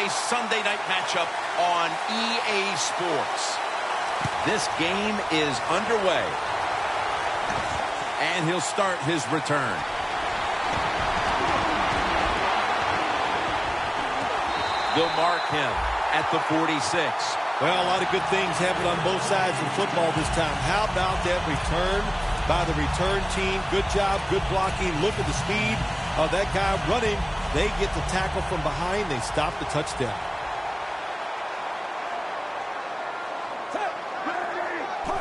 a Sunday night matchup on EA Sports. This game is underway. And he'll start his return. They'll mark him at the 46. Well, a lot of good things happen on both sides of football this time. How about that return by the return team? Good job, good blocking. Look at the speed of that guy running. They get the tackle from behind. They stop the touchdown.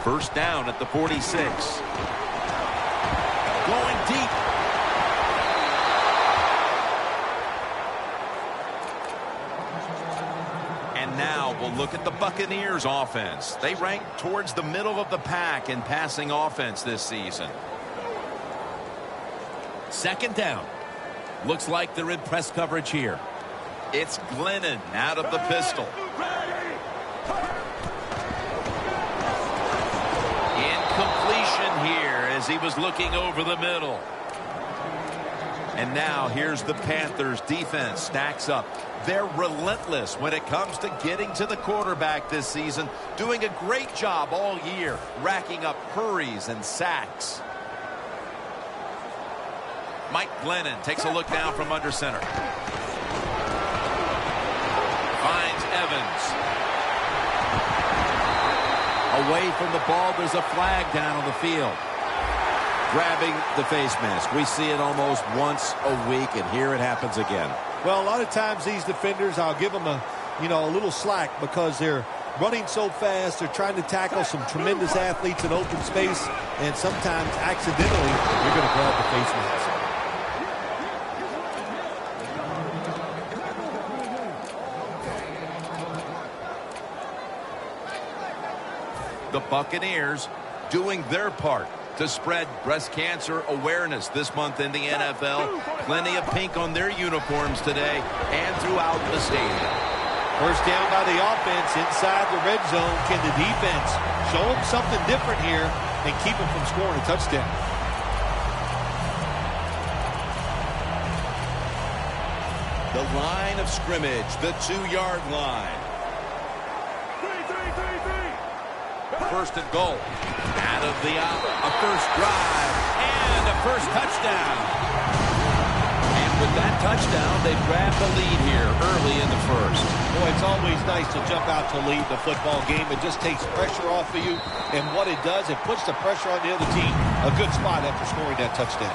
First down at the 46. Going deep. And now we'll look at the Buccaneers offense. They rank towards the middle of the pack in passing offense this season. Second down. Looks like they're in press coverage here. It's Glennon out of the pistol. Incompletion here as he was looking over the middle. And now here's the Panthers defense stacks up. They're relentless when it comes to getting to the quarterback this season, doing a great job all year, racking up hurries and sacks. Mike Glennon takes a look now from under center. Finds Evans. Away from the ball, there's a flag down on the field. Grabbing the face mask. We see it almost once a week, and here it happens again. Well, a lot of times these defenders, I'll give them a little slack because they're running so fast. They're trying to tackle some tremendous athletes in open space, and sometimes accidentally you're going to grab the face mask. The Buccaneers doing their part to spread breast cancer awareness this month in the NFL. Plenty of pink on their uniforms today and throughout the stadium. First down by the offense inside the red zone. Can the defense show them something different here and keep them from scoring a touchdown? The line of scrimmage, the 2-yard line. First and goal. Out of the a first drive and a first touchdown. And with that touchdown, they grab the lead here early in the first. Boy, it's always nice to jump out to lead the football game. It just takes pressure off of you. And what it does, it puts the pressure on the other team. A good spot after scoring that touchdown.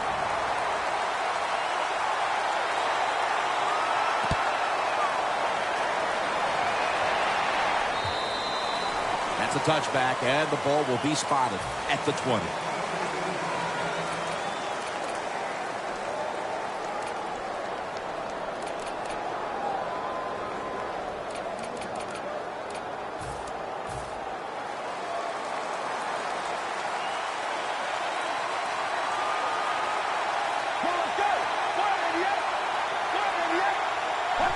That's a touchback, and the ball will be spotted at the 20.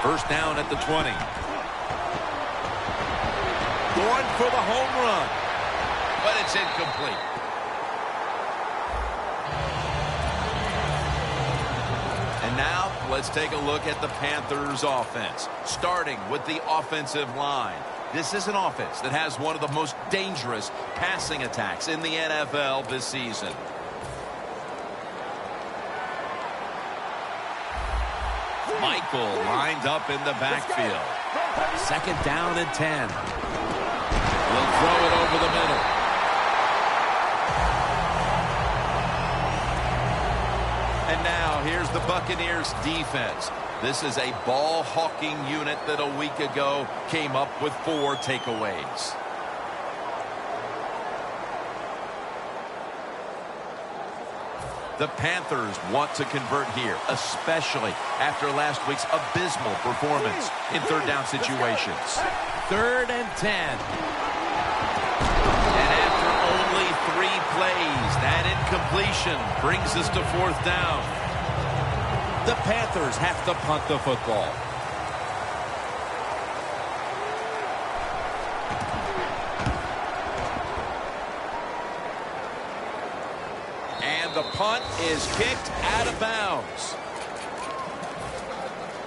First down at the 20. Going for the home run, but it's incomplete. And now let's take a look at the Panthers offense, starting with the offensive line. This is an offense that has one of the most dangerous passing attacks in the NFL this season. Michael lined up in the backfield. Second down and 10. He'll throw it over the middle. And now here's the Buccaneers defense. This is a ball-hawking unit that a week ago came up with 4 takeaways. The Panthers want to convert here, especially after last week's abysmal performance in third down situations. 3rd and 10. And after only 3 plays, that incompletion brings us to 4th down. The Panthers have to punt the football. And the punt is kicked out of bounds.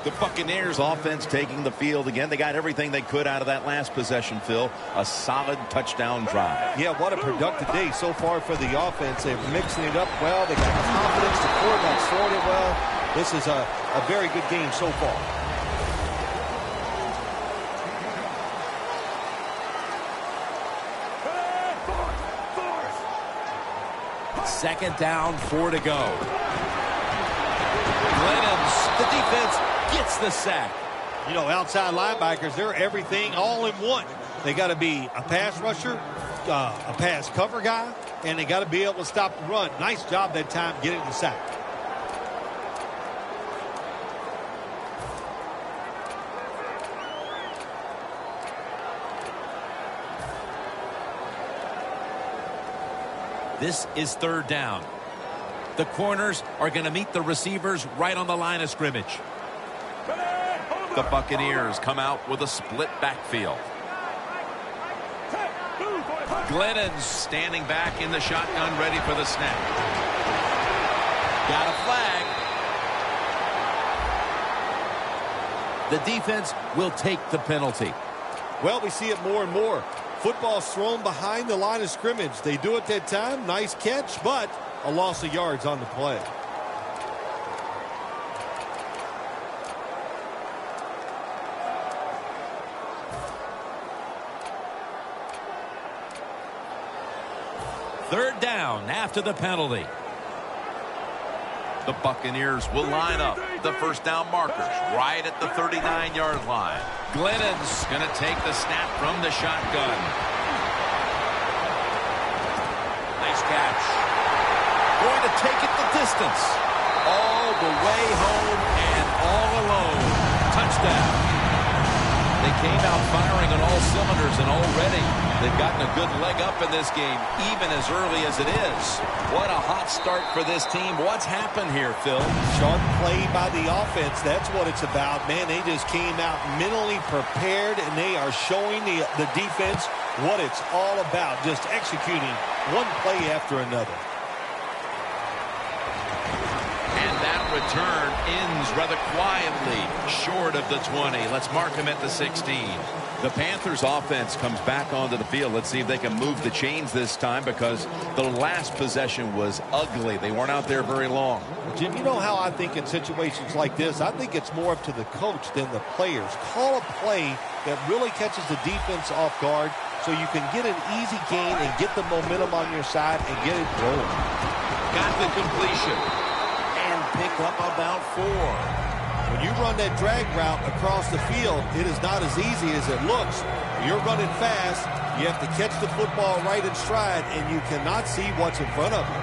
The Buccaneers offense taking the field again. They got everything they could out of that last possession, Phil. A solid touchdown drive. Yeah, what a productive day so far for the offense. They're mixing it up well. They got confidence. The quarterback's throwing it well. This is a very good game so far. Second down, 4 to go. Glennon's, the defense gets the sack. You know, outside linebackers, they're everything all in one. They got to be a pass rusher, a pass cover guy, and they got to be able to stop the run. Nice job that time getting the sack. This is third down. The corners are going to meet the receivers right on the line of scrimmage. The Buccaneers come out with a split backfield. Glennon's standing back in the shotgun, ready for the snap. Got a flag. The defense will take the penalty. Well, we see it more and more. Football's thrown behind the line of scrimmage. They do it that time. Nice catch, but a loss of yards on the play. Third down after the penalty. The Buccaneers will line up the first down markers right at the 39-yard line. Glennon's going to take the snap from the shotgun. Nice catch. Going to take it the distance. All the way home and all alone. Touchdown. They came out firing on all cylinders, and already they've gotten a good leg up in this game, even as early as it is. What a hot start for this team. What's happened here, Phil? Sharp play by the offense. That's what it's about. Man, they just came out mentally prepared, and they are showing the defense what it's all about, just executing one play after another. Return ends rather quietly short of the 20. Let's mark him at the 16. The Panthers offense comes back onto the field. Let's see if they can move the chains this time, because the last possession was ugly. They weren't out there very long. Jim, you know how I think in situations like this, I think it's more up to the coach than the players. Call a play that really catches the defense off guard so you can get an easy gain and get the momentum on your side and get it rolling. Got the completion. Pick up about 4. When you run that drag route across the field, it is not as easy as it looks. You're running fast. You have to catch the football right in stride, and you cannot see what's in front of you.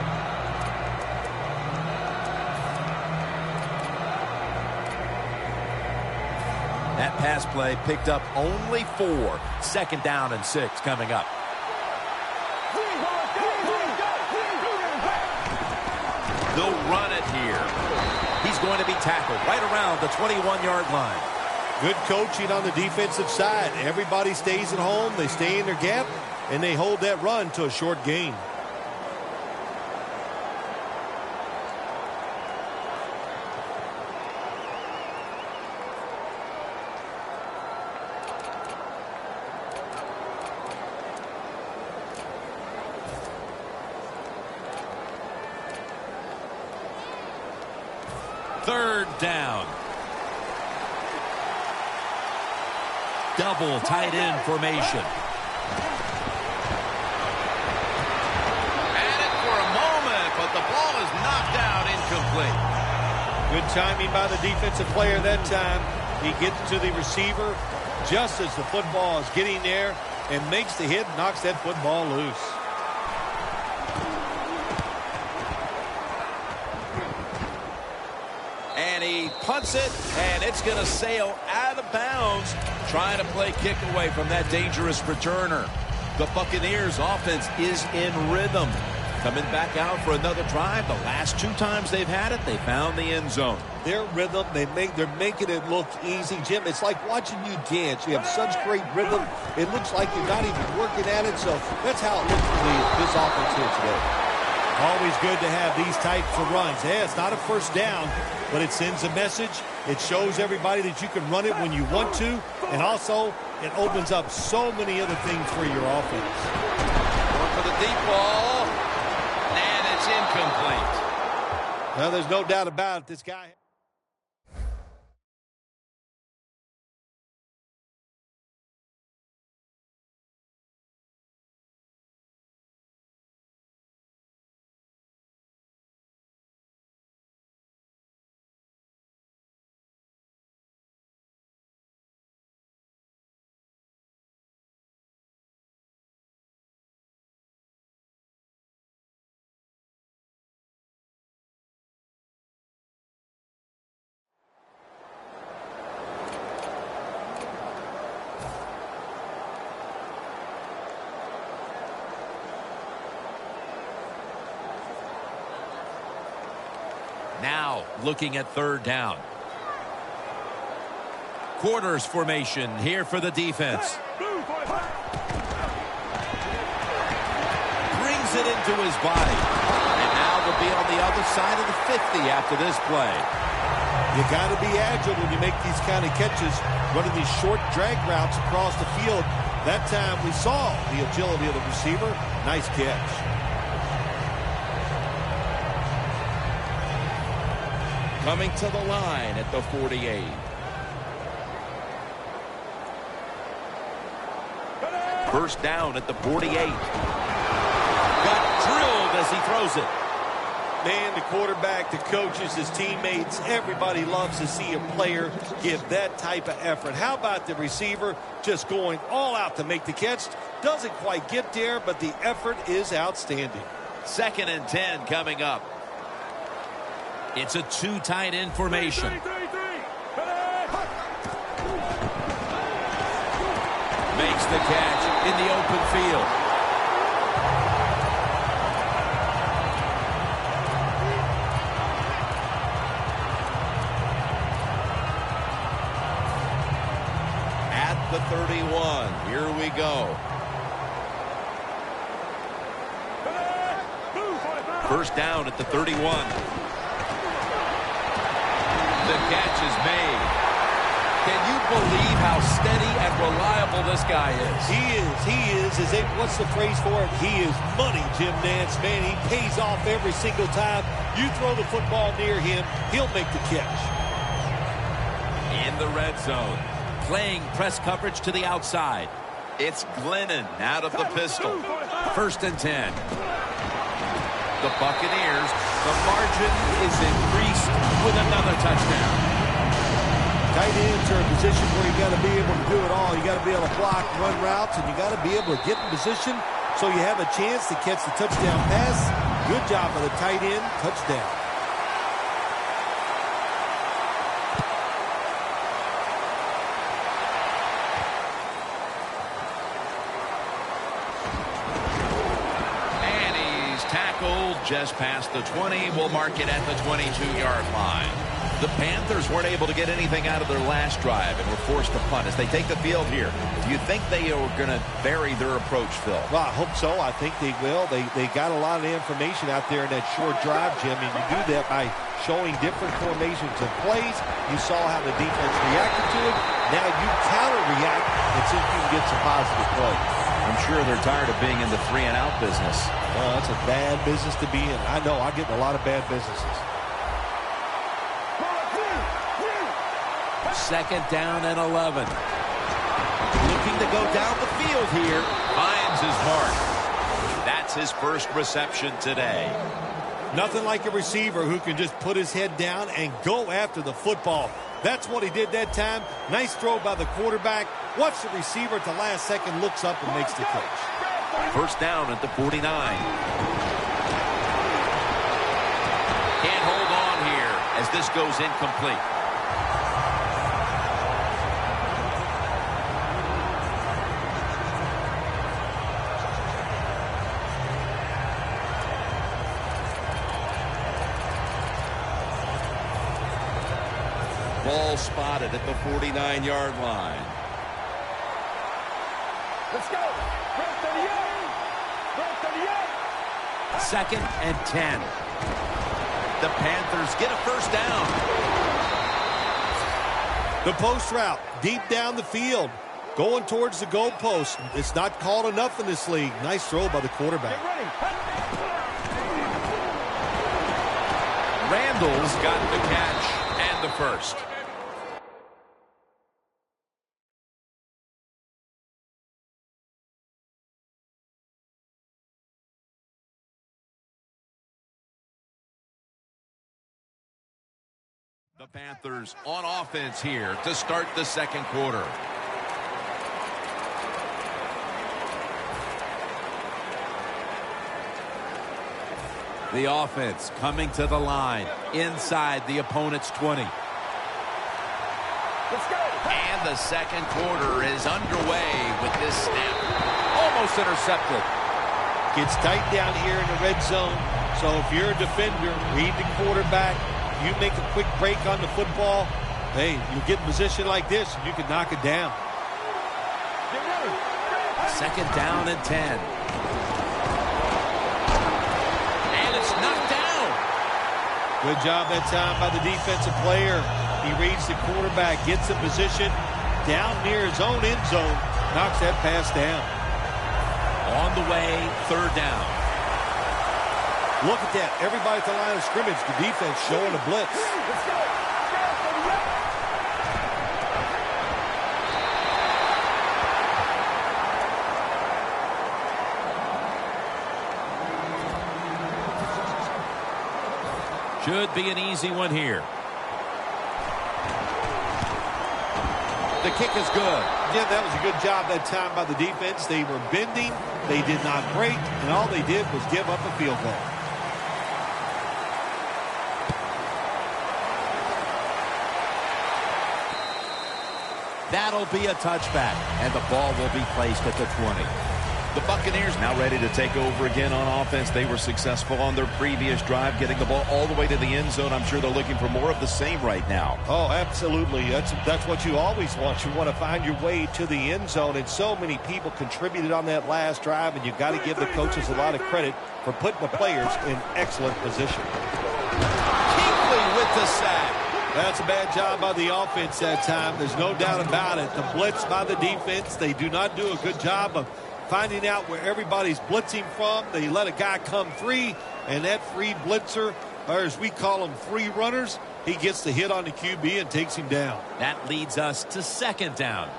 That pass play picked up only 4. Second down and 6 coming up. They'll run it here. He's going to be tackled right around the 21-yard line. Good coaching on the defensive side. Everybody stays at home. They stay in their gap, and they hold that run to a short gain. Third down. Double tight end formation. At it for a moment, but the ball is knocked out, incomplete. Good timing by the defensive player that time. He gets to the receiver just as the football is getting there and makes the hit, knocks that football loose. He punts it, and it's going to sail out of bounds, trying to play kick away from that dangerous returner. The Buccaneers offense is in rhythm. Coming back out for another drive. The last 2 times they've had it, they found the end zone. Their rhythm, they're making it look easy. Jim, it's like watching you dance. You have such great rhythm. It looks like you're not even working at it. So that's how it looks for this offense here today. Always good to have these types of runs. Yeah, it's not a first down, but it sends a message. It shows everybody that you can run it when you want to, and also it opens up so many other things for your offense. Going for the deep ball, and it's incomplete. Well, there's no doubt about it. This guy... Now looking at third down. Quarters formation here for the defense. Brings it into his body. And now they'll be on the other side of the 50 after this play. You got to be agile when you make these kind of catches, running these short drag routes across the field. That time we saw the agility of the receiver. Nice catch. Coming to the line at the 48. First down at the 48. Got drilled as he throws it. Man, the quarterback, the coaches, his teammates, everybody loves to see a player give that type of effort. How about the receiver just going all out to make the catch? Doesn't quite get there, but the effort is outstanding. 2nd and 10 coming up. It's a two tight end formation. Makes the catch in the open field. At the 31, here we go. First down at the 31. The catch is made. Can you believe how steady and reliable this guy is? He is. What's the phrase for it? He is money, Jim Nance. Man, he pays off every single time. You throw the football near him, he'll make the catch. In the red zone, playing press coverage to the outside. It's Glennon out of the pistol. 1st and 10. The Buccaneers, the margin is increased with another touchdown. Tight ends are a position where you got to be able to do it all. You got to be able to block, run routes, and you got to be able to get in position so you have a chance to catch the touchdown pass. Good job by the tight end. Touchdown. Just past the 20. We'll mark it at the 22-yard line. The Panthers weren't able to get anything out of their last drive and were forced to punt as they take the field here. Do you think they are going to vary their approach, Phil? Well, I hope so. I think they will. They got a lot of information out there in that short drive, Jim, and you do that by showing different formations and plays. You saw how the defense reacted to it. Now you counter-react and see if you can get some positive plays. I'm sure they're tired of being in the 3-and-out business. That's a bad business to be in. I know. I get in a lot of bad businesses. 2nd down and 11. Looking to go down the field here. Finds his mark. That's his first reception today. Nothing like a receiver who can just put his head down and go after the football. That's what he did that time. Nice throw by the quarterback. Watch the receiver at the last second, looks up and makes the catch. First down at the 49. Can't hold on here as this goes incomplete. Ball spotted at the 49-yard line. Let's go. 2nd and 10. The Panthers get a first down. The post route, deep down the field, going towards the goalpost. It's not called enough in this league. Nice throw by the quarterback. Randall's got the catch and the first. The Panthers on offense here to start the second quarter. The offense coming to the line inside the opponent's 20. Let's go. And the second quarter is underway with this snap. Almost intercepted. Gets tight down here in the red zone. So if you're a defender, read the quarterback. You make a quick break on the football. Hey, you get in position like this, and you can knock it down. Second down and 10. And it's knocked down. Good job that time by the defensive player. He reads the quarterback, gets in position down near his own end zone, knocks that pass down. On the way, third down. Look at that. Everybody at the line of scrimmage. The defense showing a blitz. Let's go. Should be an easy one here. The kick is good. Yeah, that was a good job that time by the defense. They were bending. They did not break. And all they did was give up a field goal. That'll be a touchback, and the ball will be placed at the 20. The Buccaneers now ready to take over again on offense. They were successful on their previous drive, getting the ball all the way to the end zone. I'm sure they're looking for more of the same right now. Oh, absolutely. That's what you always want. You want to find your way to the end zone, and so many people contributed on that last drive, and you've got to give the coaches a lot of credit for putting the players in excellent position. Kuechly with the sack. That's a bad job by the offense that time. There's no doubt about it. The blitz by the defense, they do not do a good job of finding out where everybody's blitzing from. They let a guy come free, and that free blitzer, or as we call them, free runners, he gets the hit on the QB and takes him down. That leads us to second down.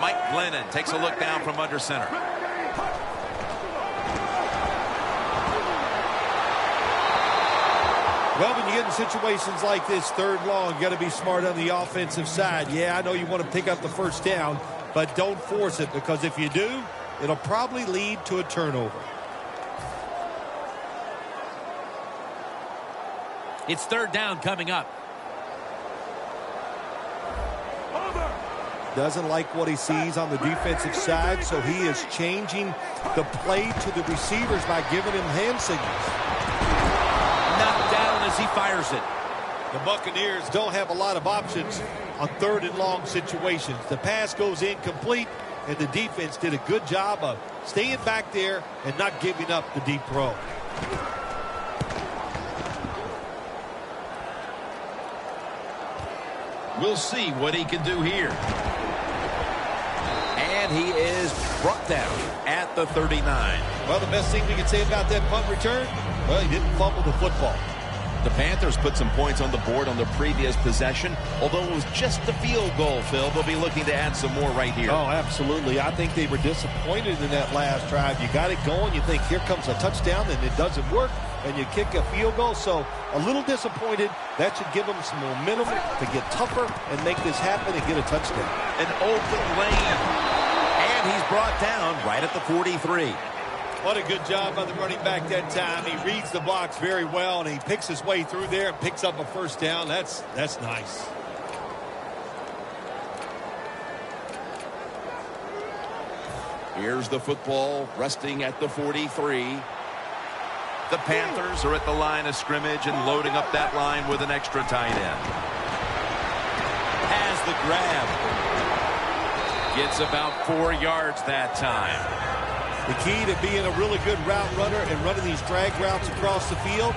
Mike Glennon takes a look down from under center. Well, when you get in situations like this, third long, you got to be smart on the offensive side. Yeah, I know you want to pick up the first down, but don't force it, because if you do, it'll probably lead to a turnover. It's third down coming up. Doesn't like what he sees on the defensive side, so he is changing the play to the receivers by giving him hand signals. Knocked down as he fires it. The Buccaneers don't have a lot of options on third and long situations. The pass goes incomplete, and the defense did a good job of staying back there and not giving up the deep throw. We'll see what he can do here. And he is brought down at the 39. Well, the best thing we can say about that punt return, well, he didn't fumble the football. The Panthers put some points on the board on their previous possession. Although it was just a field goal, Phil, they'll be looking to add some more right here. Oh, absolutely. I think they were disappointed in that last drive. You got it going. You think, here comes a touchdown, and it doesn't work, and you kick a field goal. So a little disappointed. That should give them some momentum to get tougher and make this happen and get a touchdown. An open lane. And he's brought down right at the 43. What a good job by the running back that time. He reads the blocks very well, and he picks his way through there and picks up a first down. That's nice. Here's the football resting at the 43. The Panthers are at the line of scrimmage and loading up that line with an extra tight end. Has the grab. Gets about 4 yards that time. The key to being a really good route runner and running these drag routes across the field,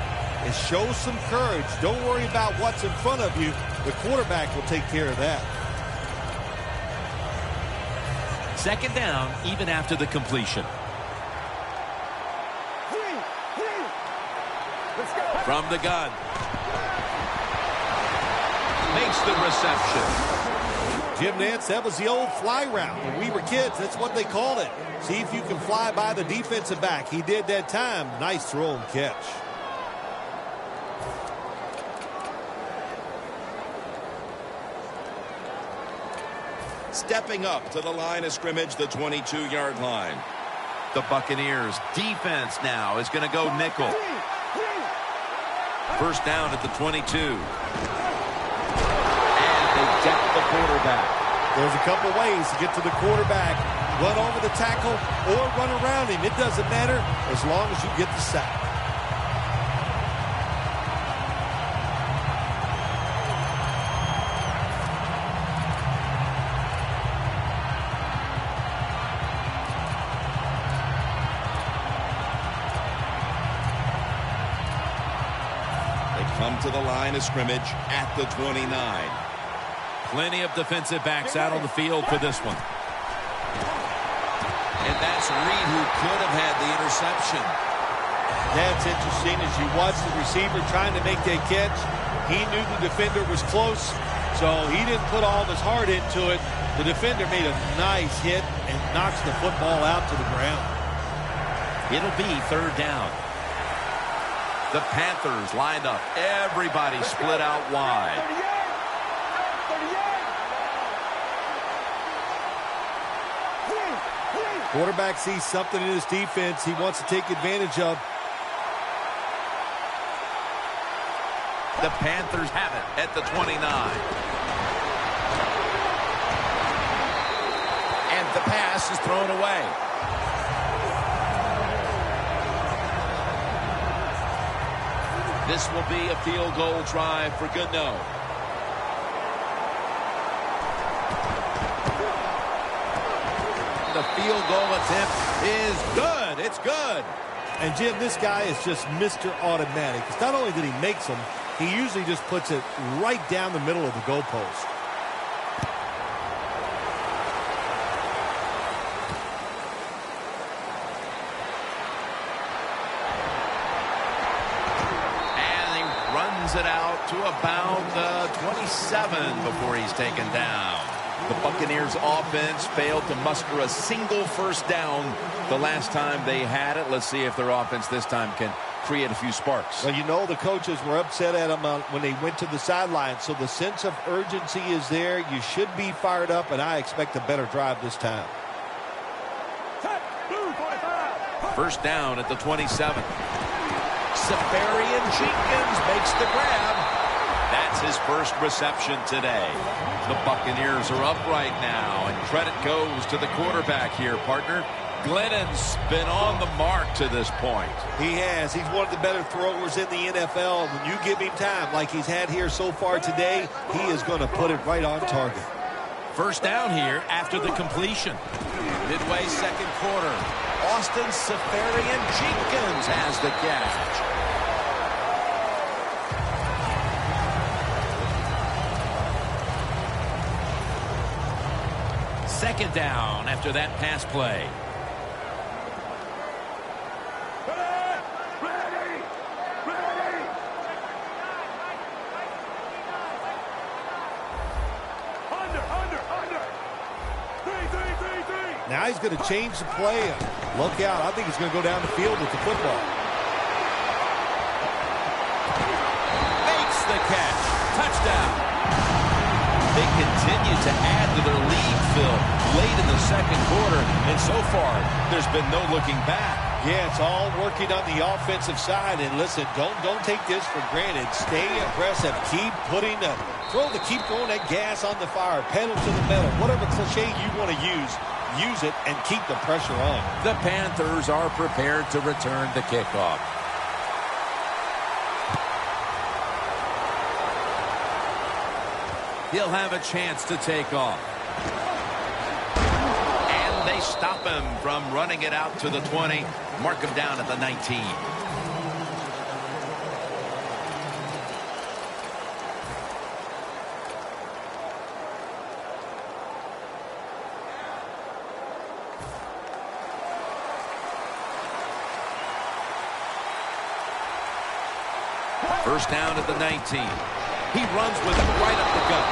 is show some courage. Don't worry about what's in front of you. The quarterback will take care of that. Second down, even after the completion. From the gun. Makes the reception. Jim Nantz, that was the old fly route. When we were kids, that's what they called it. See if you can fly by the defensive back. He did that time. Nice throw and catch. Stepping up to the line of scrimmage, the 22-yard line. The Buccaneers defense now is going to go nickel. First down at the 22. They deck the quarterback. There's a couple ways to get to the quarterback. Run over the tackle or run around him. It doesn't matter as long as you get the sack. They come to the line of scrimmage at the 29. Plenty of defensive backs out on the field for this one. And that's Reed who could have had the interception. That's interesting as you watch the receiver trying to make that catch. He knew the defender was close, so he didn't put all of his heart into it. The defender made a nice hit and knocks the football out to the ground. It'll be third down. The Panthers lined up. Everybody split out wide. Quarterback sees something in his defense he wants to take advantage of. The Panthers have it at the 29. And the pass is thrown away. This will be a field goal try for Goodnow. The field goal attempt is good. It's good. And, Jim, this guy is just Mr. Automatic. It's not only that he makes them, he usually just puts it right down the middle of the goalpost. And he runs it out to about 27 before he's taken down. The Buccaneers offense failed to muster a single first down the last time they had it. Let's see if their offense this time can create a few sparks. Well, you know the coaches were upset at him when they went to the sideline, so the sense of urgency is there. You should be fired up, and I expect a better drive this time. First down at the 27. Safarian Jenkins makes the grab. That's his first reception today. The Buccaneers are up right now, and credit goes to the quarterback here, partner. Glennon's been on the mark to this point. He has. He's one of the better throwers in the NFL. When you give him time like he's had here so far today, he is going to put it right on target. First down here after the completion. Midway second quarter. Austin Safarian Jenkins has the catch. Second down after that pass play. Now he's going to change the play. Look out. I think he's going to go down the field with the football. Makes the catch. Touchdown. They continue to add to their lead, Phil, late in the second quarter. And so far, there's been no looking back. Yeah, it's all working on the offensive side. And listen, don't take this for granted. Stay aggressive. Keep throwing that gas on the fire. Pedal to the metal. Whatever cliche you want to use it and keep the pressure on. The Panthers are prepared to return the kickoff. He'll have a chance to take off. And they stop him from running it out to the 20. Mark him down at the 19. First down at the 19. He runs with it right up the gut.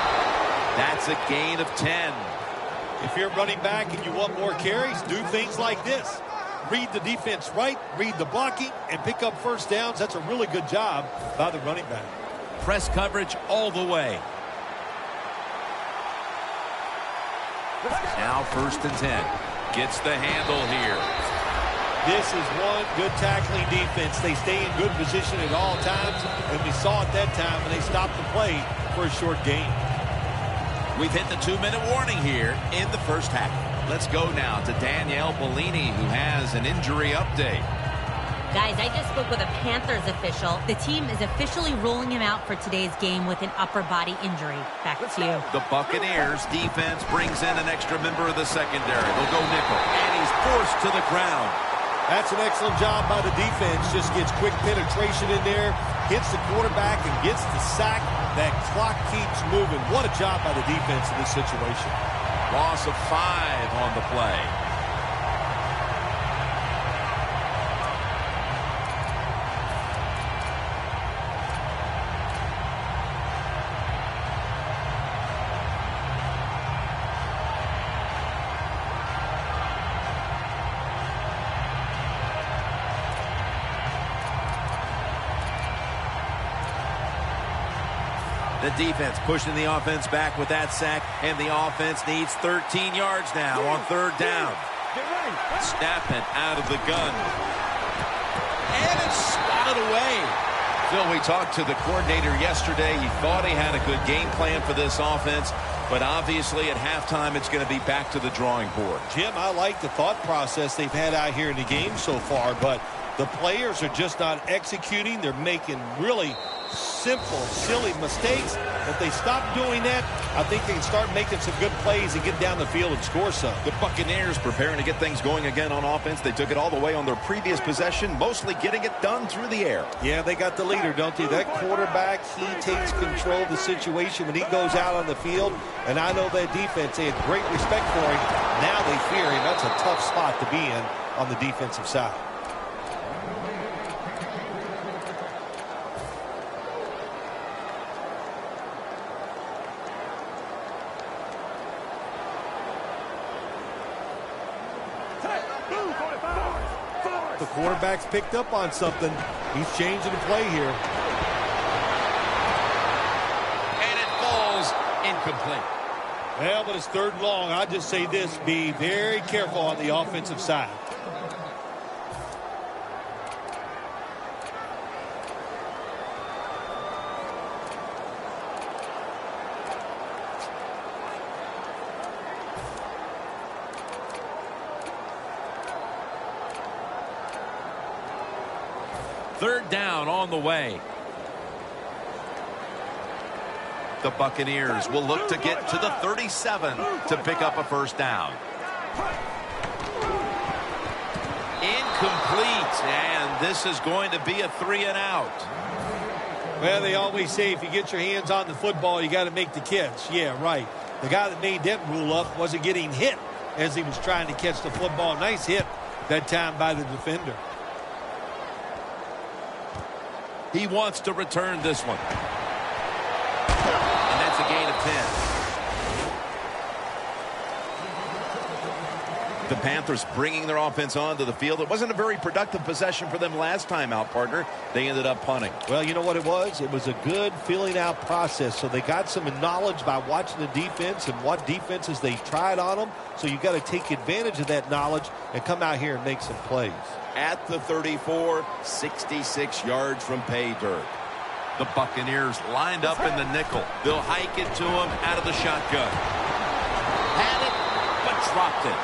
That's a gain of 10. If you're running back and you want more carries, do things like this. Read the defense right, read the blocking, and pick up first downs. That's a really good job by the running back. Press coverage all the way. Now first and 10. Gets the handle here. This is one good tackling defense. They stay in good position at all times, and we saw it that time when they stopped the play for a short gain. We've hit the 2-minute warning here in the first half. Let's go now to Danielle Bellini, who has an injury update. Guys, I just spoke with a Panthers official. The team is officially ruling him out for today's game with an upper body injury. Back to you. The Buccaneers defense brings in an extra member of the secondary. They'll go nickel, and he's forced to the ground. That's an excellent job by the defense. Just gets quick penetration in there, hits the quarterback, and gets the sack. That clock keeps moving. What a job by the defense in this situation. Loss of 5 on the play. The defense pushing the offense back with that sack, and the offense needs 13 yards now on third down. Snapping out of the gun. And it's swatted away. Phil, we talked to the coordinator yesterday. He thought he had a good game plan for this offense, but obviously at halftime it's going to be back to the drawing board. Jim, I like the thought process they've had out here in the game so far, but the players are just not executing. They're making really simple, silly mistakes. If they stop doing that, I think they can start making some good plays and get down the field and score some. The Buccaneers preparing to get things going again on offense. They took it all the way on their previous possession, mostly getting it done through the air. Yeah, they got the leader, don't they? That quarterback, he takes control of the situation when he goes out on the field. And I know that defense, they had great respect for him. Now they fear him. That's a tough spot to be in on the defensive side. The quarterback's picked up on something. He's changing the play here. And it falls incomplete. Well, but it's third and long. I'll just say this, be very careful on the offensive side. Third down on the way. The Buccaneers will look to get to the 37 to pick up a first down. Incomplete, and this is going to be a 3-and-out. Well, they always say if you get your hands on the football, you got to make the catch. Yeah, right. The guy that made that rule up wasn't getting hit as he was trying to catch the football. Nice hit that time by the defender. He wants to return this one. And that's a gain of 10. The Panthers bringing their offense onto the field. It wasn't a very productive possession for them last time out, partner. They ended up punting. Well, you know what it was? It was a good filling out process. So they got some knowledge by watching the defense and what defenses they tried on them. So you got to take advantage of that knowledge and come out here and make some plays. At the 34, 66 yards from pay dirt. The Buccaneers lined up in the nickel. They'll hike it to him out of the shotgun. Had it, but dropped it.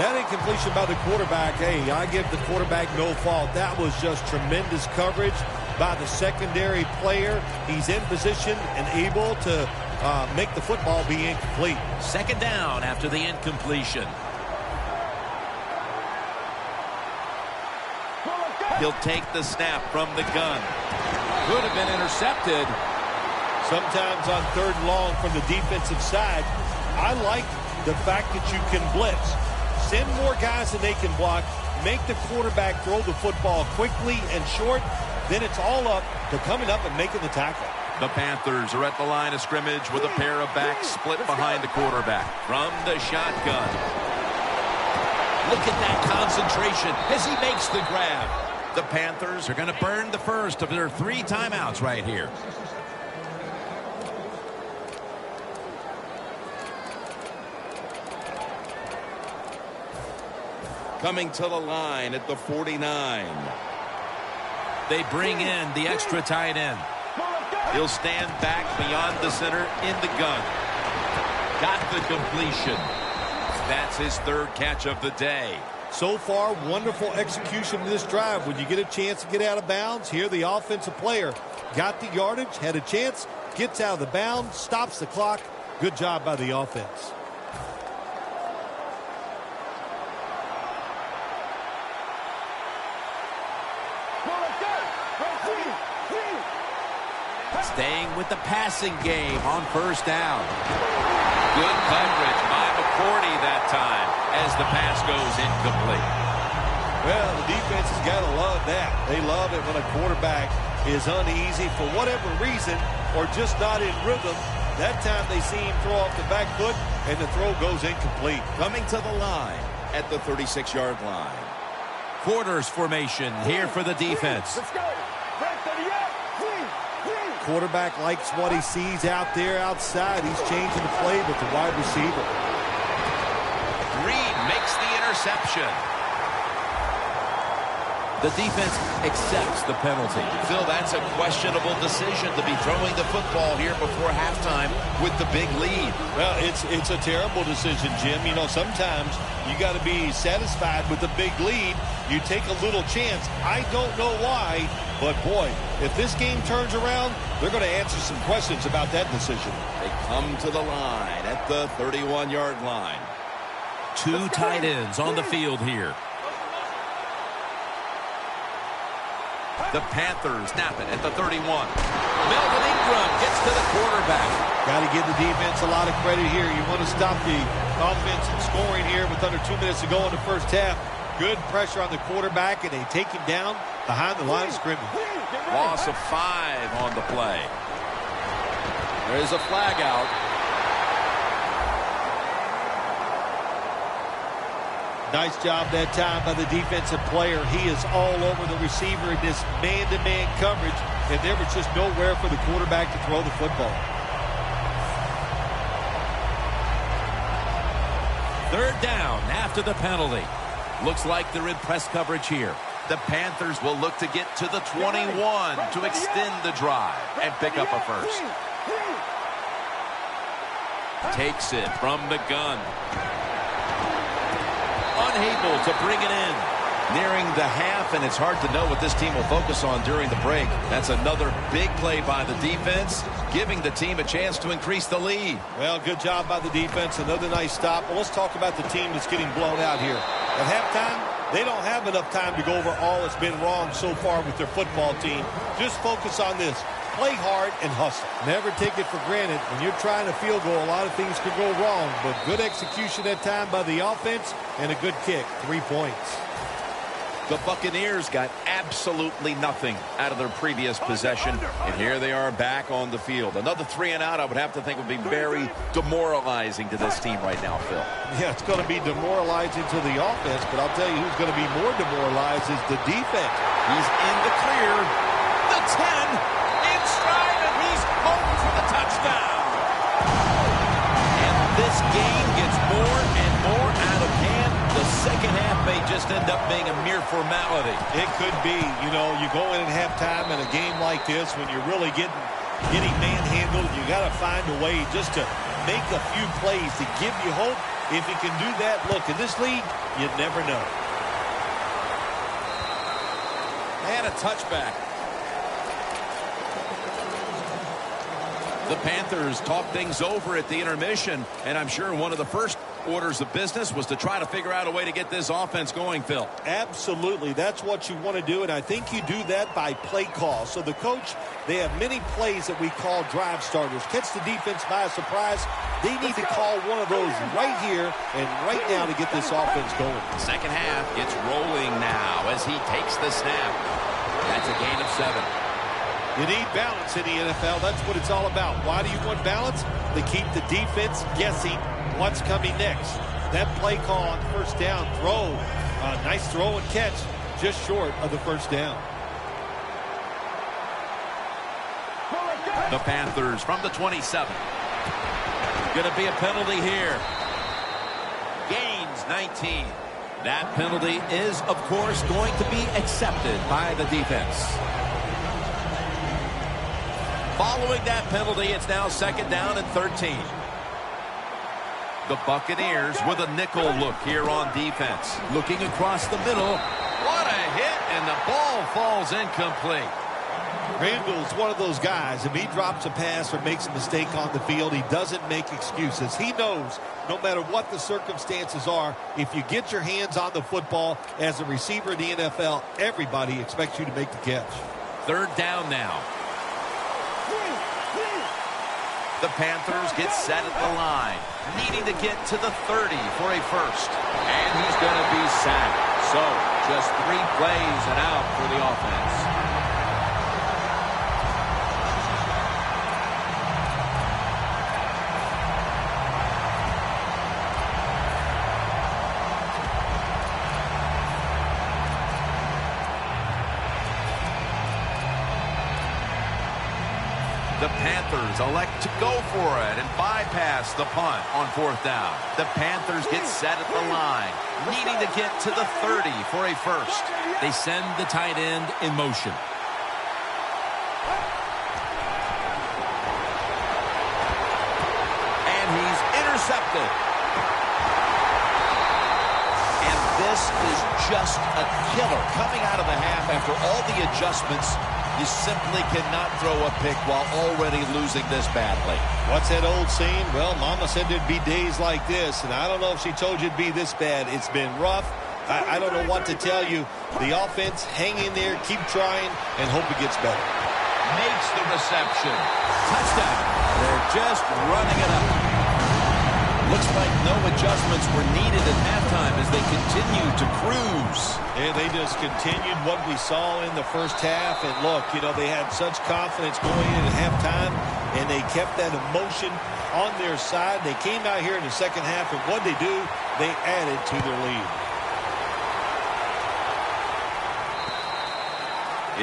That incompletion by the quarterback, hey, I give the quarterback no fault. That was just tremendous coverage by the secondary player. He's in position and able to make the football be incomplete. Second down after the incompletion. He'll take the snap from the gun. Could have been intercepted. Sometimes on third and long from the defensive side, I like the fact that you can blitz. Send more guys than they can block. Make the quarterback throw the football quickly and short. then it's all up to coming up and making the tackle. The Panthers are at the line of scrimmage with a pair of backs split behind the quarterback. From the shotgun. Look at that concentration as he makes the grab. The Panthers are going to burn the first of their 3 timeouts right here. Coming to the line at the 49. They bring in the extra tight end. He'll stand back beyond the center in the gun. Got the completion. That's his 3rd catch of the day. So far, wonderful execution in this drive. When you get a chance to get out of bounds, here the offensive player got the yardage, had a chance, gets out of the bounds, stops the clock. Good job by the offense. Staying with the passing game on 1st down. Good coverage by McCourty that time as the pass goes incomplete. Well, the defense has got to love that. They love it when a quarterback is uneasy for whatever reason or just not in rhythm. That time they see him throw off the back foot and the throw goes incomplete. Coming to the line at the 36-yard line. Quarters formation here for the defense. Let's go. Quarterback likes what he sees out there outside. He's changing the play with the wide receiver. Reed makes the interception. The defense accepts the penalty. Phil, that's a questionable decision to be throwing the football here before halftime with the big lead. Well, it's a terrible decision, Jim. You know, sometimes you got to be satisfied with the big lead. You take a little chance. I don't know why, but boy, if this game turns around, they're going to answer some questions about that decision. They come to the line at the 31-yard line. 2 tight ends on the field here. The Panthers snap it at the 31. Melvin Ingram gets to the quarterback. Got to give the defense a lot of credit here. You want to stop the offense from scoring here with under 2 minutes to go in the first half. Good pressure on the quarterback, and they take him down behind the line of scrimmage. Loss of 5 on the play. There's a flag out. Nice job that time by the defensive player. He is all over the receiver in this man-to-man coverage, and there was just nowhere for the quarterback to throw the football. 3rd down after the penalty. Looks like they're in press coverage here. The Panthers will look to get to the 21 to extend the drive and pick up a first. Takes it from the gun. Unable to bring it in. Nearing the half, and it's hard to know what this team will focus on during the break. That's another big play by the defense, giving the team a chance to increase the lead. Well, good job by the defense. Another nice stop. Well, let's talk about the team that's getting blown out here. At halftime, they don't have enough time to go over all that's been wrong so far with their football team. Just focus on this. Play hard and hustle. Never take it for granted. When you're trying a field goal, a lot of things could go wrong, but good execution that time by the offense and a good kick. 3 points. The Buccaneers got absolutely nothing out of their previous possession, and here they are back on the field. Another 3 and out, I would have to think, would be very demoralizing to this team right now, Phil. Yeah, it's going to be demoralizing to the offense, but I'll tell you who's going to be more demoralized is the defense. He's in the clear. The 10 in stride, and he's home for the touchdown. And this game gets more and more out of hand. The second half may just end up being a mere formality. It could be. You know, you go in at halftime in a game like this when you're really getting manhandled. You got to find a way just to make a few plays to give you hope. If you can do that, look, in this league, you never know. And a touchback. The Panthers talk things over at the intermission, and I'm sure one of the first orders of business was to try to figure out a way to get this offense going, Phil. Absolutely. That's what you want to do, and I think you do that by play call. So the coach, they have many plays that we call drive starters. Catch the defense by a surprise. They need to call one of those right here and right now to get this offense going. Second half gets rolling now as he takes the snap. That's a gain of 7. You need balance in the NFL. That's what it's all about. Why do you want balance? To keep the defense guessing what's coming next. That play call on first down throw. Nice throw and catch. Just short of the first down. The Panthers from the 27. Going to be a penalty here. Gains 19. That penalty is, of course, going to be accepted by the defense. Following that penalty, it's now second down and 13. The Buccaneers with a nickel look here on defense. Looking across the middle. What a hit, and the ball falls incomplete. Randall's one of those guys. If he drops a pass or makes a mistake on the field, he doesn't make excuses. He knows no matter what the circumstances are, if you get your hands on the football as a receiver in the NFL, everybody expects you to make the catch. Third down now. The Panthers get set at the line, needing to get to the 30 for a first. And he's going to be sacked. So, just 3 plays and out for the offense. The Panthers elect to go for it and bypass the punt on fourth down. The Panthers get set at the line, needing to get to the 30 for a first. They send the tight end in motion. And he's intercepted. And this is just a killer. Coming out of the half after all the adjustments, you simply cannot throw a pick while already losing this badly. What's that old saying? Well, Mama said there'd be days like this, and I don't know if she told you it'd be this bad. It's been rough. I don't know what to tell you. The offense, hang in there, keep trying, and hope it gets better. Makes the reception. Touchdown. They're just running it up. Looks like no adjustments were needed at halftime as they continue to cruise. And they just continued what we saw in the first half. And look, you know, they had such confidence going in at halftime, and they kept that emotion on their side. They came out here in the second half, and what they do, they added to their lead.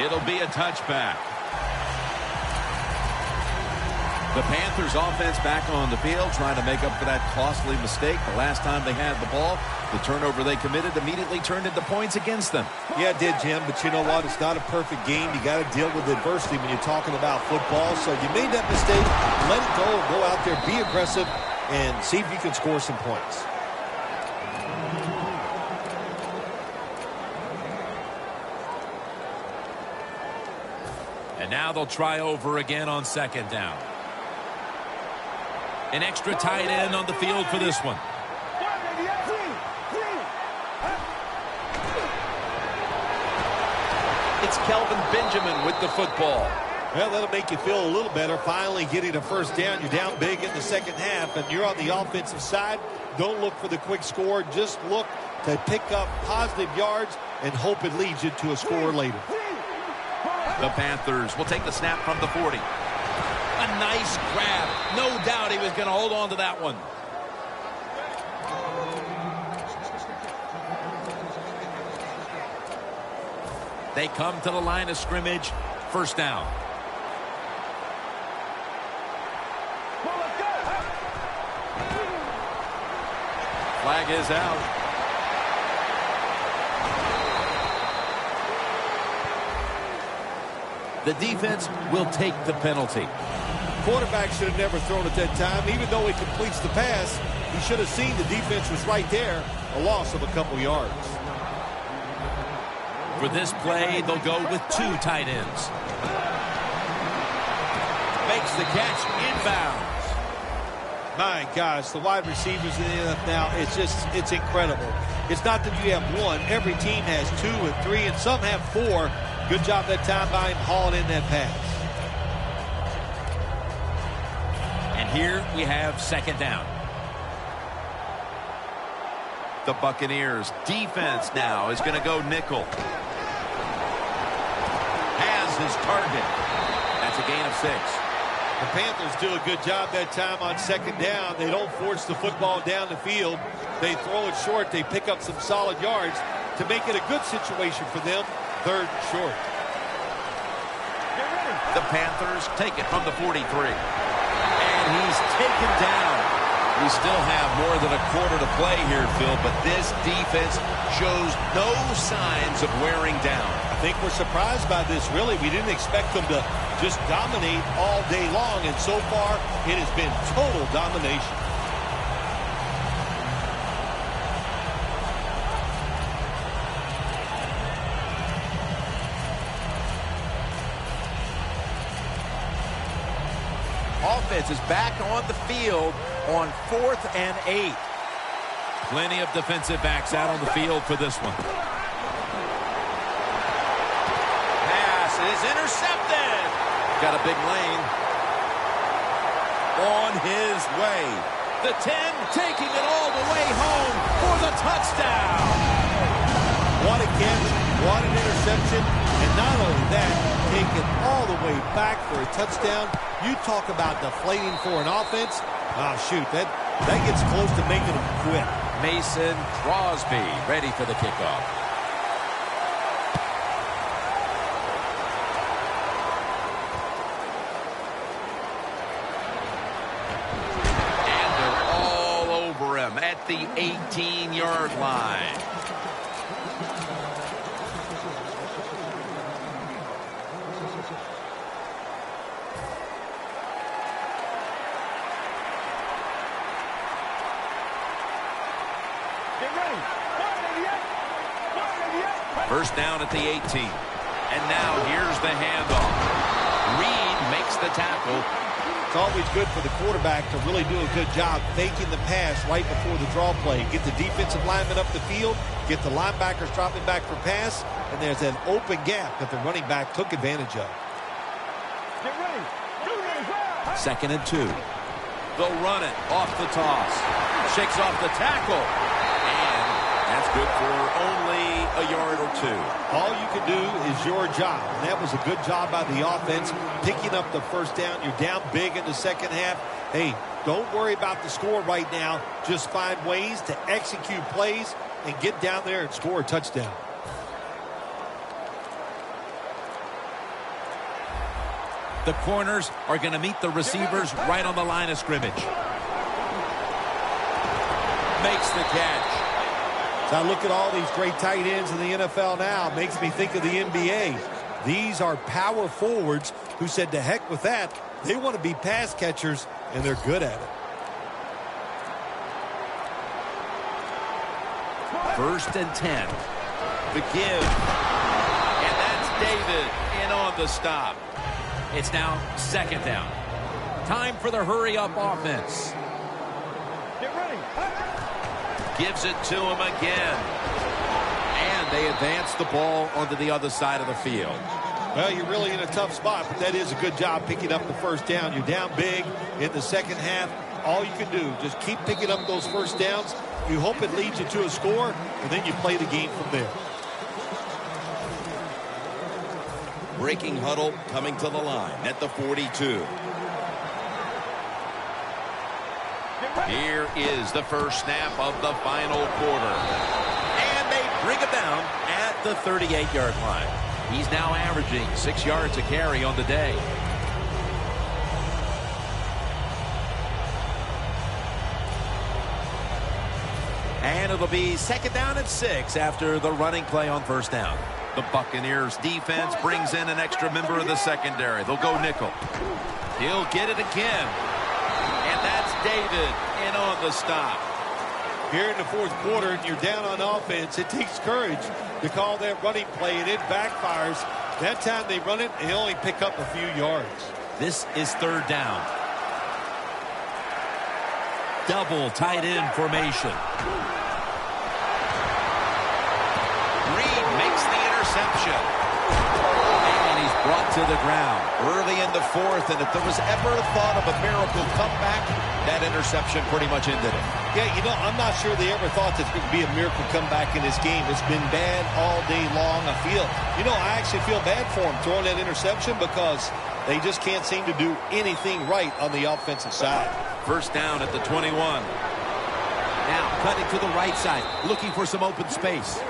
It'll be a touchback. The Panthers offense back on the field trying to make up for that costly mistake. The last time they had the ball, the turnover they committed immediately turned into points against them. Yeah, it did, Jim, but you know what? It's not a perfect game. You got to deal with adversity when you're talking about football. So you made that mistake, let it go, go out there, be aggressive, and see if you can score some points. And now they'll try over again on second down. An extra tight end on the field for this one. It's Kelvin Benjamin with the football. Well, that'll make you feel a little better. Finally getting a first down. You're down big in the second half, and you're on the offensive side. Don't look for the quick score. Just look to pick up positive yards and hope it leads you to a score later. The Panthers will take the snap from the 40. A nice grab. No doubt he was going to hold on to that one. They come to the line of scrimmage. First down. Flag is out. The defense will take the penalty. Quarterback should have never thrown at that time. Even though he completes the pass, he should have seen the defense was right there. A loss of a couple yards. For this play, they'll go with 2 tight ends. Makes the catch inbounds. My gosh, the wide receivers in the NFL now, it's incredible. It's not that you have one. Every team has 2 and 3, and some have 4. Good job that time by him hauling in that pass. And here we have second down. The Buccaneers defense now is going to go nickel. target. That's a gain of 6. The Panthers do a good job that time on second down. They don't force the football down the field. They throw it short. They pick up some solid yards to make it a good situation for them. 3rd and short. The Panthers take it from the 43. And he's taken down. We still have more than a quarter to play here, Phil, but this defense shows no signs of wearing down. I think we're surprised by this, really. We didn't expect them to just dominate all day long, and so far it has been total domination. Offense is back on the field on 4th and 8. Plenty of defensive backs out on the field for this one. Pass is intercepted. Got a big lane. On his way. The 10 taking it all the way home for the touchdown. What a catch, what an interception, and not only that, take it all the way back for a touchdown. You talk about deflating for an offense. Oh, shoot, that gets close to making them quit. Mason Crosby ready for the kickoff. And they're all over him at the 18-yard line. First down at the 18. And now here's the handoff. Reed makes the tackle. It's always good for the quarterback to really do a good job faking the pass right before the draw play. Get the defensive lineman up the field, get the linebackers dropping back for pass, and there's an open gap that the running back took advantage of. Get ready. 2nd and 2. They'll run it off the toss. Shakes off the tackle. And that's good for only a yard or 2. All you can do is your job. And that was a good job by the offense, picking up the first down. You're down big in the second half. Hey, don't worry about the score right now. Just find ways to execute plays and get down there and score a touchdown. The corners are going to meet the receivers right on the line of scrimmage. Makes the catch. So I look at all these great tight ends in the NFL now. It makes me think of the NBA. These are power forwards who said to heck with that. They want to be pass catchers, and they're good at it. 1st and 10. The give. And that's David in on the stop. It's now 2nd down. Time for the hurry-up offense. Get ready. Gives it to him again. And they advance the ball onto the other side of the field. Well, you're really in a tough spot, but that is a good job picking up the first down. You're down big in the second half. All you can do, just keep picking up those first downs. You hope it leads you to a score, and then you play the game from there. Breaking huddle coming to the line at the 42. Here is the first snap of the final quarter. And they bring him down at the 38-yard line. He's now averaging 6 yards a carry on the day. And it'll be 2nd down and 6 after the running play on 1st down. The Buccaneers defense brings in an extra member of the secondary. They'll go nickel. He'll get it again. And that's David in on the stop. Here in the 4th quarter, and you're down on offense, it takes courage to call that running play, and it backfires. That time they run it, and they only pick up a few yards. This is 3rd down. Double tight end formation. Reed makes the interception. And he's brought to the ground early in the fourth, and if there was ever a thought of a miracle comeback, that interception pretty much ended it. Yeah, you know, I'm not sure they ever thought there's going to be a miracle comeback in this game. It's been bad all day long. I actually feel bad for them throwing that interception because they just can't seem to do anything right on the offensive side. First down at the 21. Now cutting to the right side, looking for some open space.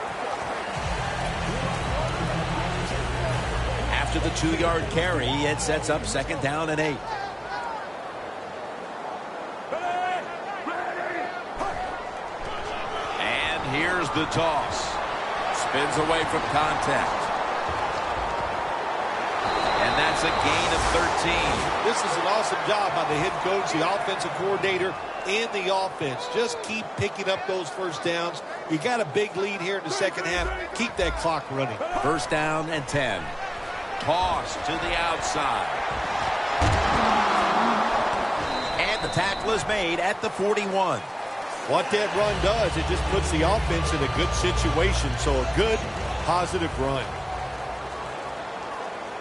After the 2-yard carry, it sets up second down and 8. And here's the toss. Spins away from contact. And that's a gain of 13. This is an awesome job by the head coach, the offensive coordinator, and the offense. Just keep picking up those first downs. You got a big lead here in the second half. Keep that clock running. First down and 10. Toss to the outside. And the tackle is made at the 41. What that run does, it just puts the offense in a good situation. So a good, positive run.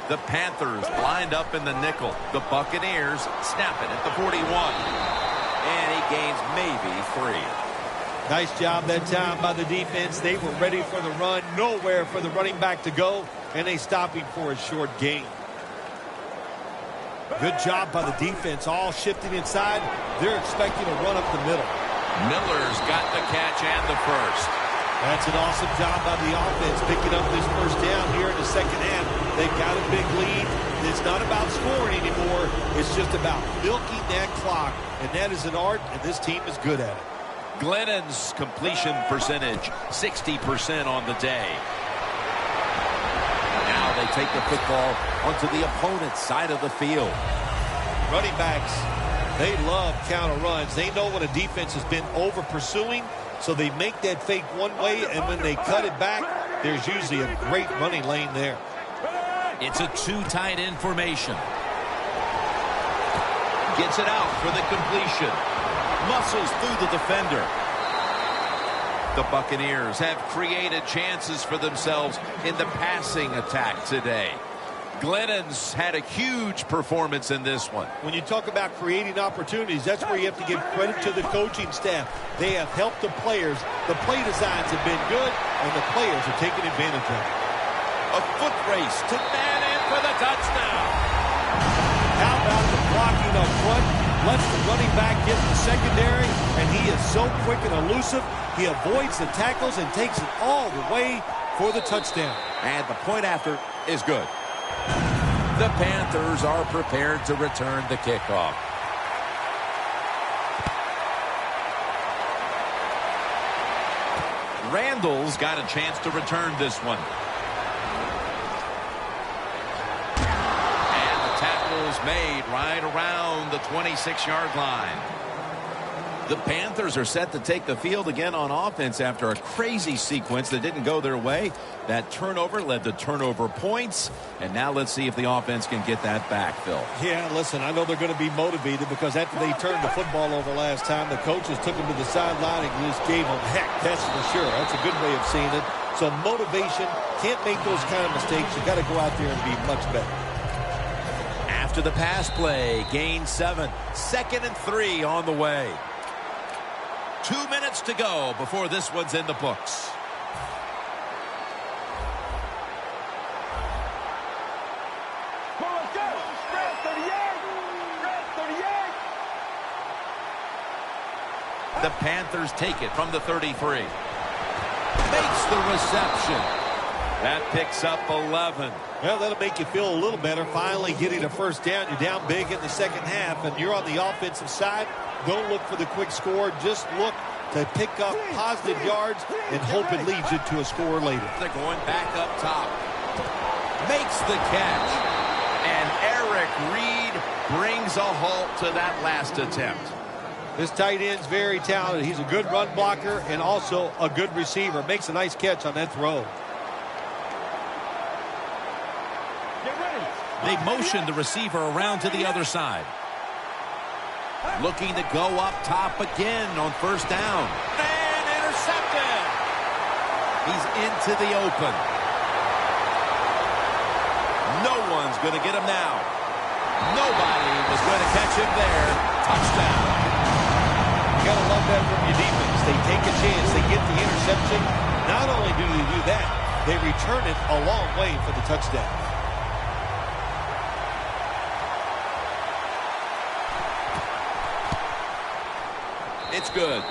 The Panthers lined up in the nickel. The Buccaneers snap it at the 41. And he gains maybe 3. Nice job that time by the defense. They were ready for the run. Nowhere for the running back to go. And they stop him for a short gain. Good job by the defense. All shifting inside. They're expecting a run up the middle. Miller's got the catch and the first. That's an awesome job by the offense picking up this first down here in the second half. They've got a big lead. It's not about scoring anymore. It's just about milking that clock. And that is an art, and this team is good at it. Glennon's completion percentage, 60% on the day. Now they take the football onto the opponent's side of the field. Running backs, they love counter runs. They know when a defense has been over pursuing, so they make that fake one way, and when they cut it back, there's usually a great running lane there. It's a 2 tight end formation. Gets it out for the completion. Muscles through the defender. The Buccaneers have created chances for themselves in the passing attack today. Glennon's had a huge performance in this one. When you talk about creating opportunities, that's where you have to give credit to the coaching staff. They have helped the players. The play designs have been good, and the players are taking advantage of it. A foot race to man in for the touchdown. How about the blocking up front? Lets the running back get the secondary, and he is so quick and elusive. He avoids the tackles and takes it all the way for the touchdown. And the point after is good. The Panthers are prepared to return the kickoff. Randall's got a chance to return this one. And the tackle is made right around the 26-yard line. The Panthers are set to take the field again on offense after a crazy sequence that didn't go their way. That turnover led to turnover points. And now let's see if the offense can get that back, Phil. Yeah, listen, I know they're going to be motivated because after they turned the football over last time, the coaches took them to the sideline and just gave them heck. That's for sure. That's a good way of seeing it. So motivation, can't make those kind of mistakes. You got to go out there and be much better. After the pass play, gain 7. 2nd and 3 on the way. 2 minutes to go before this one's in the books. The Panthers take it from the 33. Makes the reception. That picks up 11. Well, that'll make you feel a little better. Finally getting a first down. You're down big in the second half, and you're on the offensive side. Don't look for the quick score. Just look to pick up positive yards and hope it leads you to a score later. They're going back up top. Makes the catch. And Eric Reed brings a halt to that last attempt. This tight end's very talented. He's a good run blocker and also a good receiver. Makes a nice catch on that throw. They motion the receiver around to the other side. Looking to go up top again on first down. And intercepted. He's into the open. No one's going to get him now. Nobody was going to catch him there. Touchdown. You got to love that from your defense. They take a chance. They get the interception. Not only do they do that, they return it a long way for the touchdown. It's good.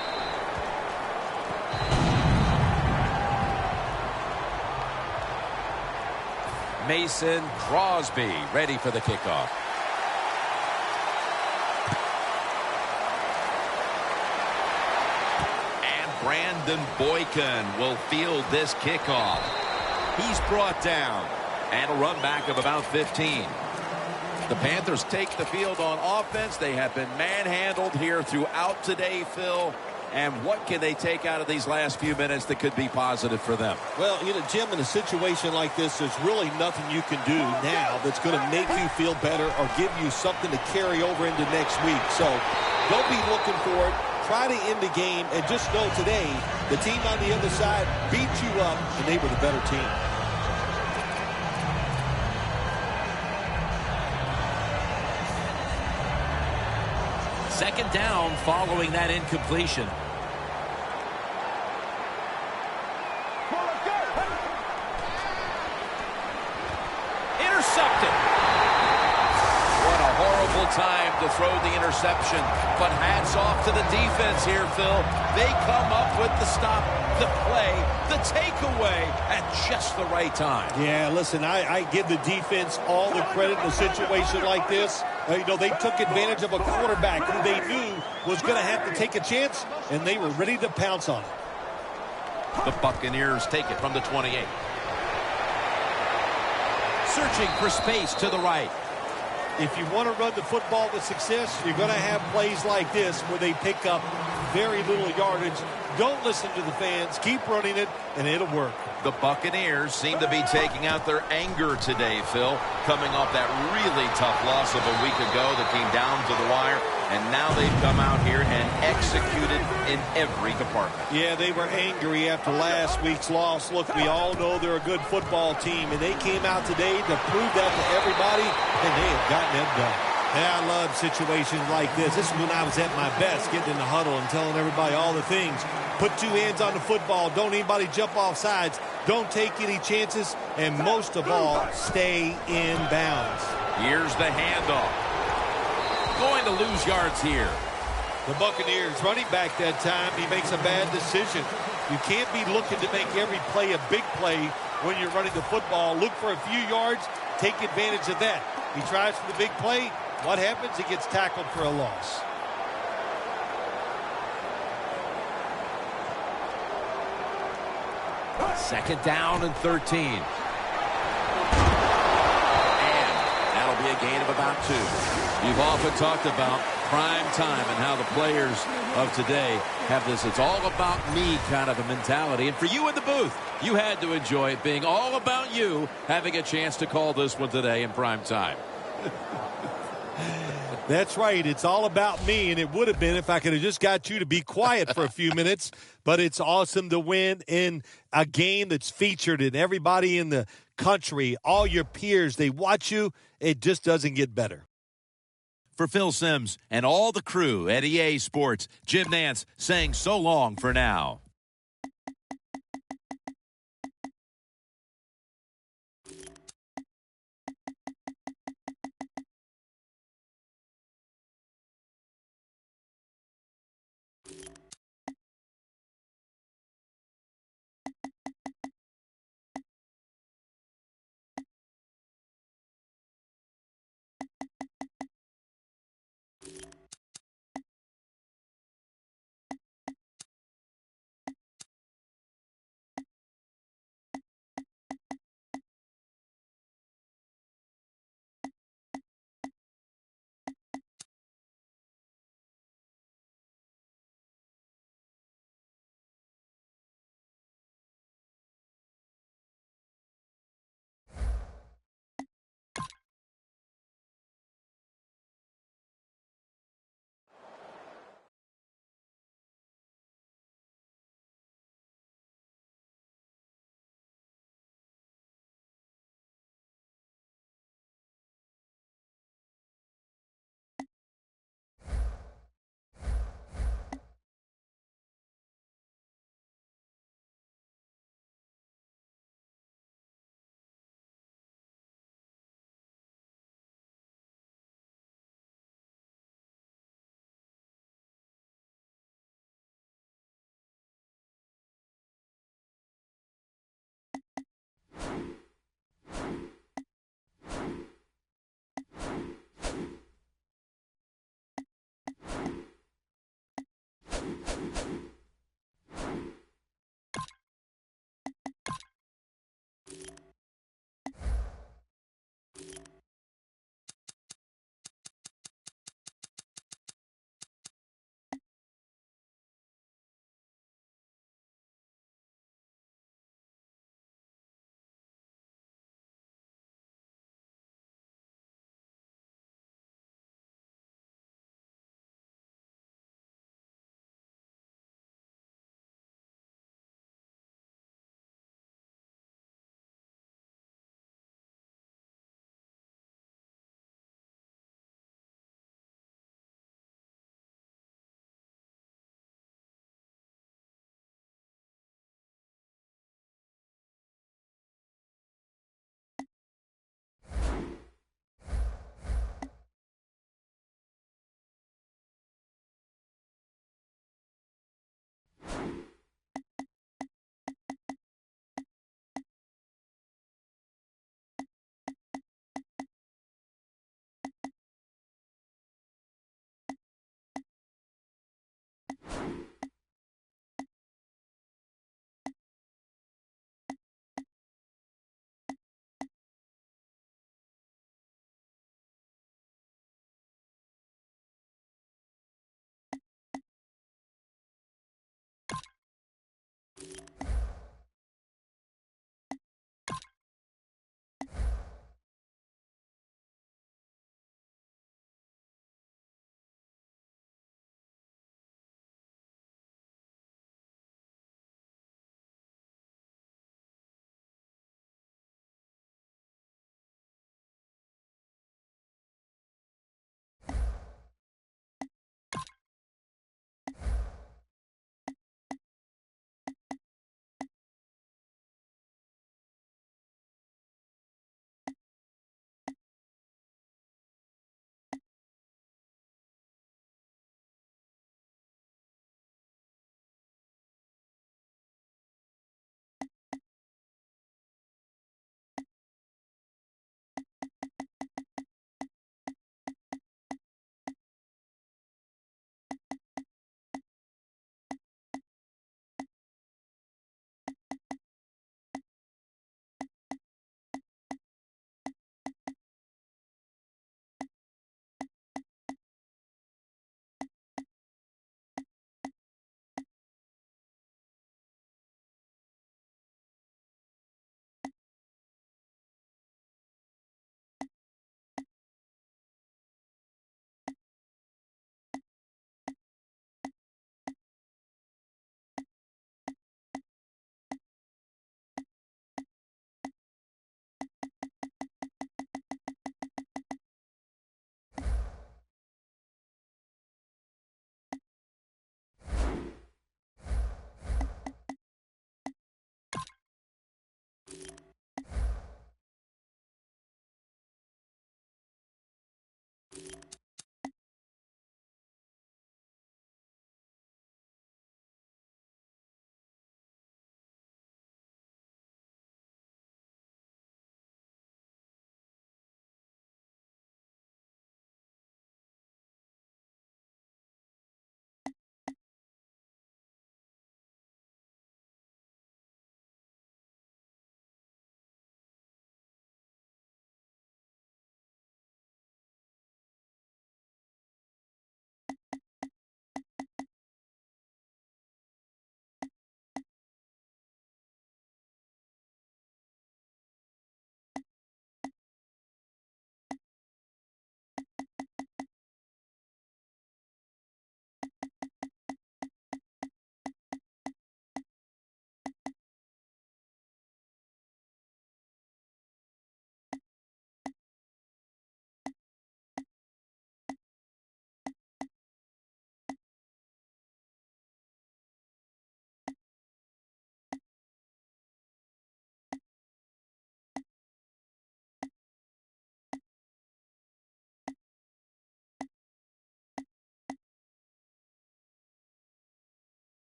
Mason Crosby ready for the kickoff. And Brandon Boykin will field this kickoff. He's brought down. And a run back of about 15. The Panthers take the field on offense. They have been manhandled here throughout today, Phil. And what can they take out of these last few minutes that could be positive for them? Well, Jim, in a situation like this, there's really nothing you can do now that's going to make you feel better or give you something to carry over into next week. So don't be looking for it. Try to end the game and just know today the team on the other side beat you up and they were the better team. Second down following that incompletion. Intercepted. What a horrible time to throw the interception. But hats off to the defense here, Phil. They come up with the stop, the play, the takeaway at just the right time. Yeah, listen, I give the defense all the credit in a situation like this. They took advantage of a quarterback who they knew was going to have to take a chance, and they were ready to pounce on it. The Buccaneers take it from the 28. Searching for space to the right. If you want to run the football with success, you're going to have plays like this where they pick up very little yardage. Don't listen to the fans. Keep running it, and it'll work. The Buccaneers seem to be taking out their anger today, Phil, coming off that really tough loss of a week ago that came down to the wire, and now they've come out here and executed in every department. Yeah, they were angry after last week's loss. Look, we all know they're a good football team, and they came out today to prove that to everybody, and they have gotten it done. Yeah, I love situations like this. This is when I was at my best, getting in the huddle and telling everybody all the things. Put two hands on the football. Don't anybody jump off sides. Don't take any chances. And most of all, stay in bounds. Here's the handoff. Going to lose yards here. The Buccaneers running back that time, he makes a bad decision. You can't be looking to make every play a big play when you're running the football. Look for a few yards. Take advantage of that. He tries for the big play. What happens? He gets tackled for a loss. Second down and 13. And that'll be a gain of about 2. You've often talked about prime time and how the players of today have this "it's all about me" kind of a mentality. And for you in the booth, you had to enjoy it being all about you having a chance to call this one today in prime time. That's right. It's all about me, and it would have been if I could have just got you to be quiet for a few minutes. But it's awesome to win in a game that's featured in everybody in the country. All your peers, they watch you. It just doesn't get better. For Phil Simms and all the crew at EA Sports, Jim Nantz saying so long for now.